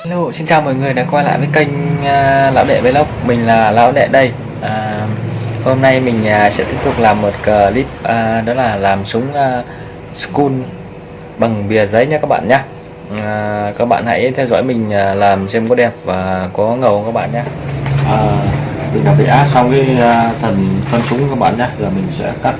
Hello, xin chào mọi người đã quay lại với kênh Lão Đệ Vlog. Mình là Lão Đệ đây. Hôm nay mình sẽ tiếp tục làm một clip, đó là làm súng school bằng bìa giấy nha các bạn nhé. Các bạn hãy theo dõi mình làm xem có đẹp và có ngầu không các bạn nhé. Mình đã vẽ xong cái thân súng các bạn nhé. Giờ mình sẽ cắt.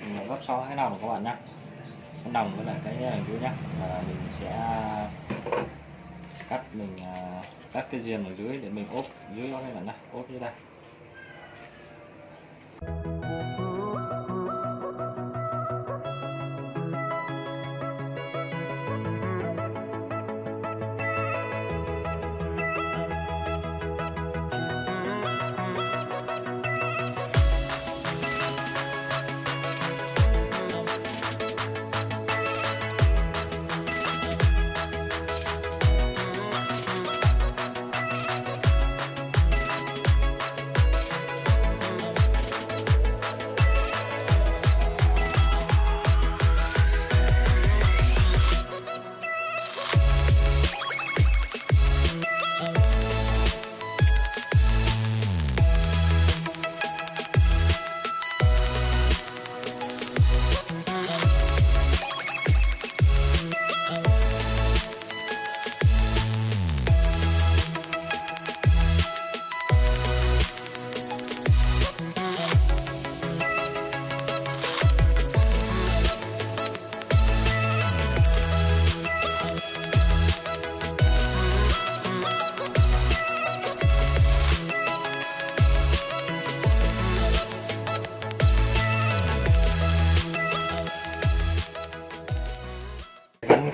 Mình gấp so cái đồng các bạn nhé, cái đồng với lại cái dưới nhé. Mình sẽ cắt cái diềm ở dưới để mình ốp dưới đó các bạn nhé, ốp như đây.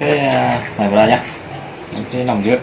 Cái này vào đây nhé, cái lòng dưới.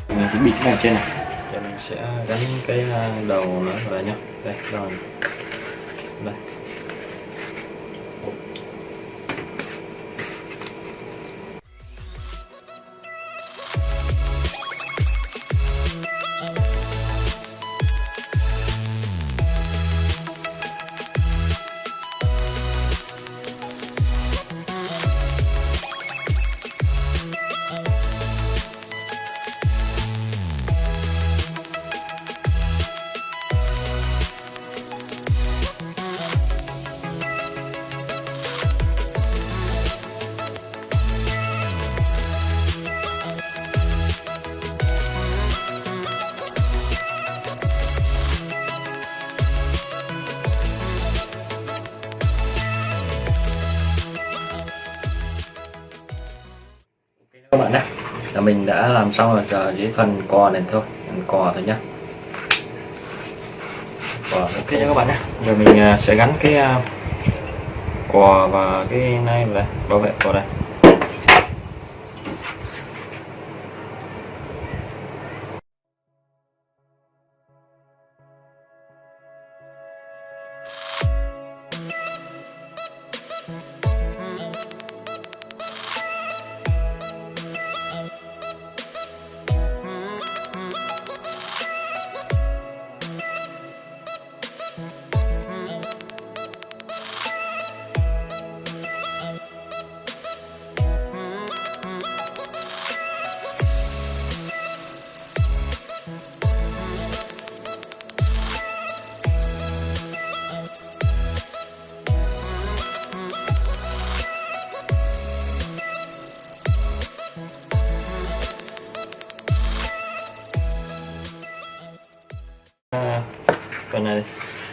Mình chuẩn bị cái đằng trên này, thì mình sẽ gắn cái đầu nó vào đây nhé. Đây rồi, đây. Các bạn nhé, là mình đã làm xong rồi, giờ dưới phần cò này thôi, phần cò thôi nhá. Ok cho các bạn nhé. Giờ mình sẽ gắn cái cò và cái này là bảo vệ cò đây.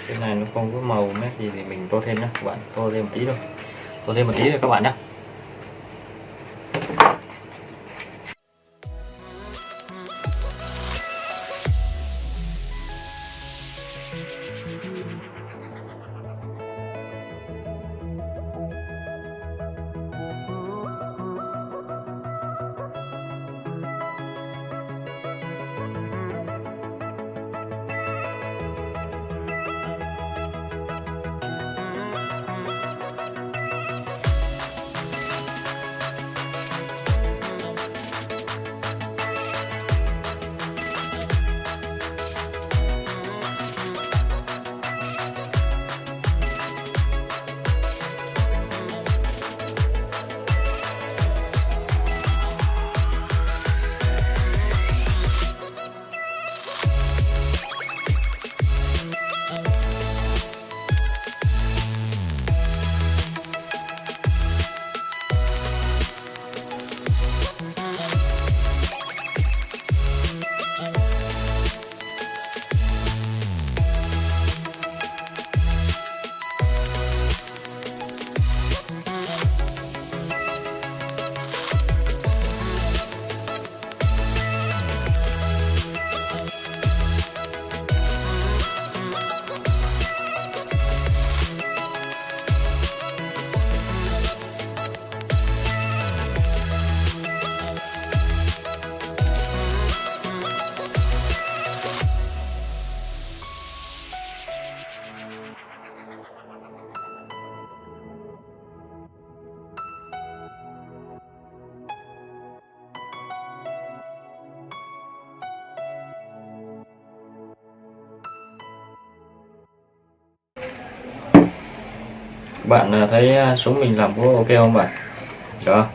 Cái này nó không có màu nét gì thì mình tô thêm nhé các bạn, tô thêm một tí thôi, tô thêm một tí thôi các bạn nhé. Bạn thấy súng mình làm có ok không bạn? Đó.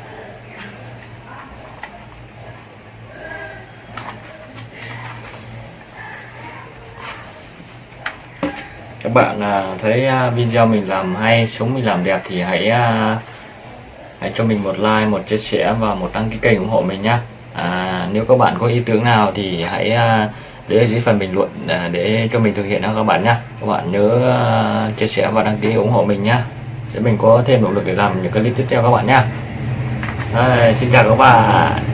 Các bạn thấy video mình làm hay, súng mình làm đẹp thì hãy cho mình một like, một chia sẻ và một đăng ký kênh ủng hộ mình nhé. Nếu các bạn có ý tưởng nào thì hãy để ở dưới phần bình luận để cho mình thực hiện các bạn nhé. Các bạn nhớ chia sẻ và đăng ký ủng hộ mình nhé, để mình có thêm động lực để làm những clip tiếp theo các bạn nhé. Xin chào các bạn.